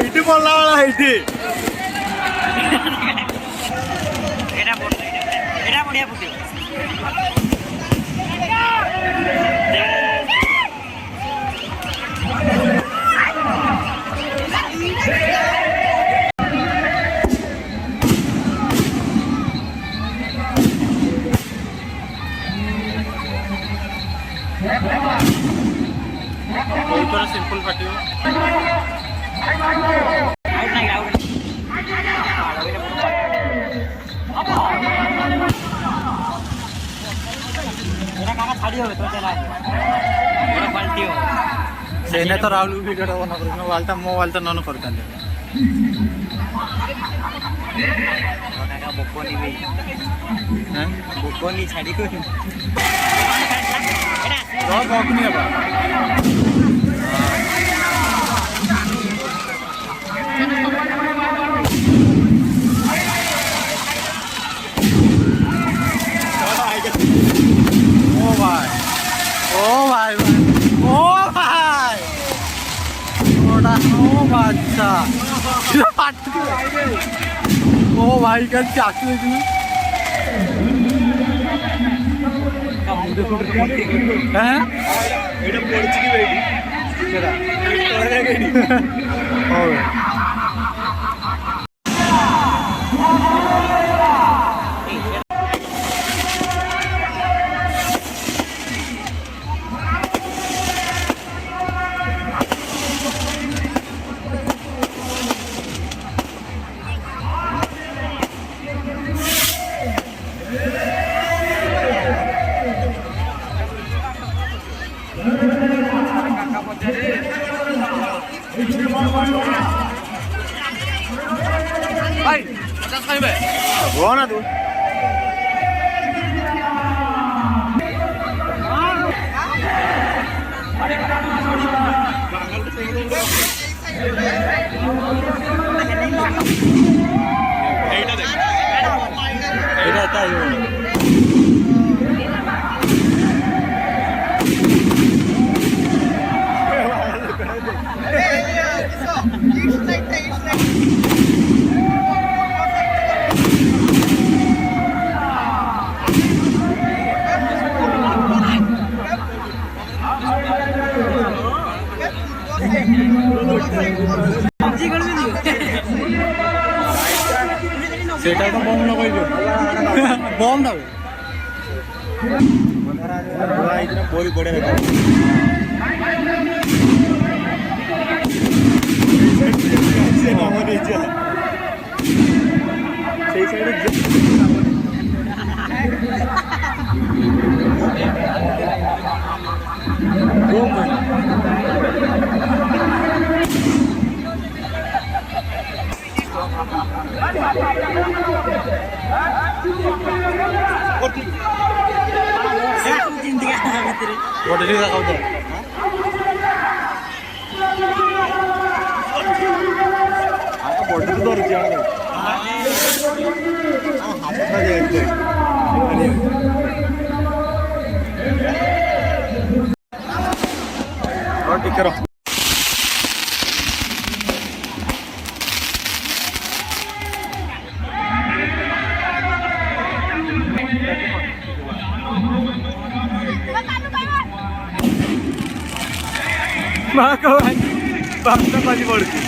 ইটি বললা ইটি এটা বড়িয়া ফুটে সিম্পল পাটিও ସେଇନେ ତ ରାହୁଲ ଭିଡ଼ିଓଟା ବନା କରୁଛି ମୋବାଇଲଟା ନନ କରିଥାନ୍ତି ବୋକନି ଛାଡ଼ି ବକୁନି ହେବା ओ भाई ओ भाई थोड़ा ओ अच्छा ओ भाई का चाकू देखना हैं एटा पड़छ की बेटी तेरा तोरे गई ओ भाई 50 खाइबे हो ना तू এইটা দেখ এটা তাই সেটা তো বম লাগাইব বম দাও পরি পড়ে সেই সাইডে What did you out there? Aku body itu harus jalan. Apa dia itu? Roti kero. Bangsa masih polisi.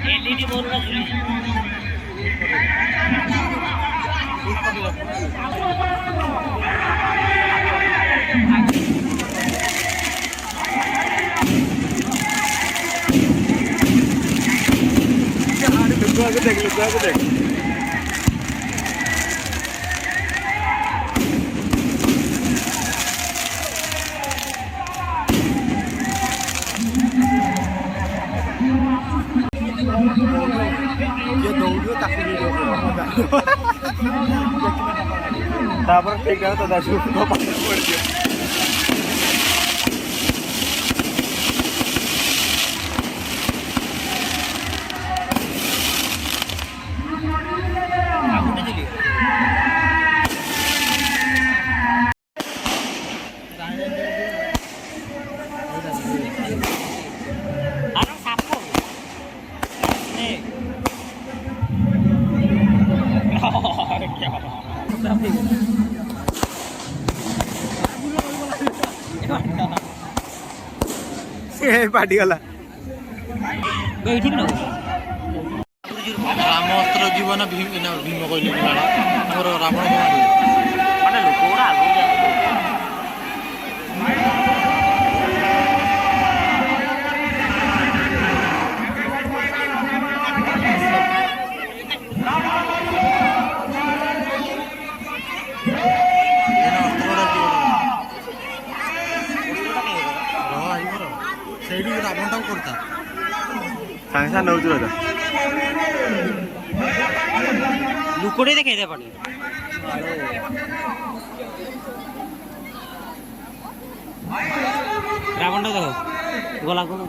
LED board का लुगुआକୁ ଦେଖ ये दौड़ियो ताकू वीडियो ତାପରେ ଠିକ ହେଲା ତ ଦାସୁ ପଡ଼ିଯିବ Ano sapo? Nih. ପାଟିଗଲା ଏଇଠି ବି ରାମ ଅସ୍ତ୍ର ଜୀବନ ଭୀମ କହିଲେ ଆମର ରାବଣ ମାନେ ଲୋକ ଗୁଡ଼ା ଆଗକୁ ଯାଉଛନ୍ତି। ସେଇଠି ରାବଣଟାକୁ କରୁଥା ସାଙ୍ଗେ ସାଙ୍ଗେ ନେଉଛୁ ରହ ଲୁକଟେ ଦେଖେଇ ଦେ ପାଣି ରାବଣଟା ଦେଖ ଗଲା ଗଲା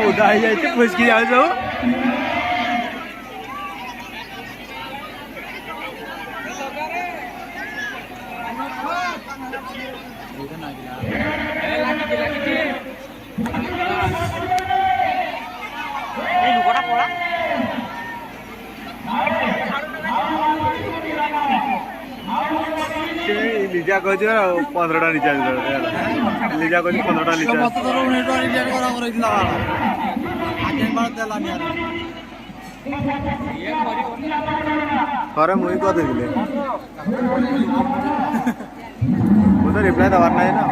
ଉଦା ହେଇଯାଇଛି ଫୁସକି ଯାଉ ସବୁ ଲୁକଟା ପଳା ଲିଜା କହିଛି 15ଟା ରିଚାର୍ଜ ଲିଜା କହିଛି 15ଟା ରିଚାର୍ଜ ମତେ ଧର ରିଚାର୍ଜ କରା ରହିଥିଲା ଦେଲାନି ଥରେ ମୁଇଁ କରିଦେଇଥିଲି ମୁଁ ତ ରିପ୍ଲାଏ ଦେବାର ନାହିଁ ନା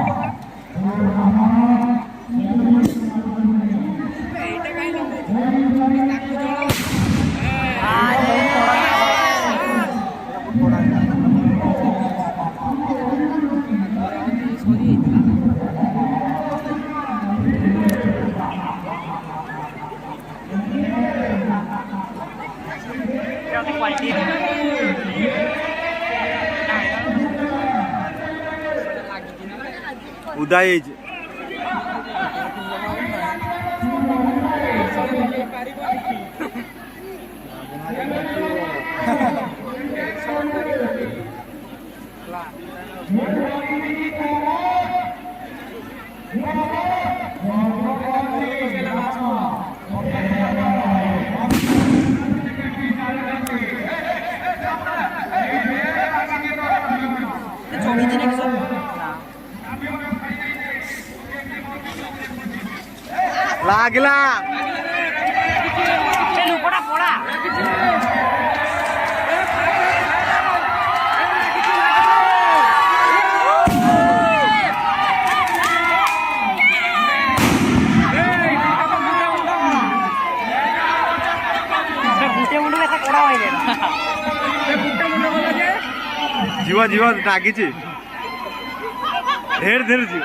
ଉଦା ହେଇଯାଇଛି ଲାଗିଲା ଲୁକଟା ପଳା ଯିବ ଯିବ ଲାଗିଛି ଧୀରେ ଧୀରେ ଯିବ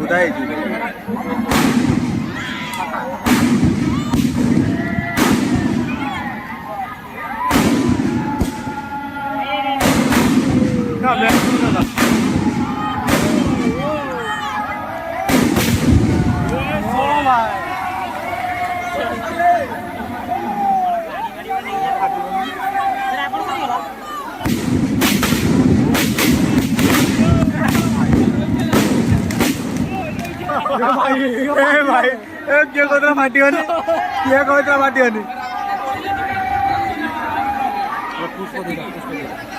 ଉଦା ହେଇଛି ଭାଇ କିଏ କହୁଥିଲା ଫାଟିବନି କିଏ କହୁଥିଲା ଫାଟିବନି ପୁଷ୍ପ ଦିଟା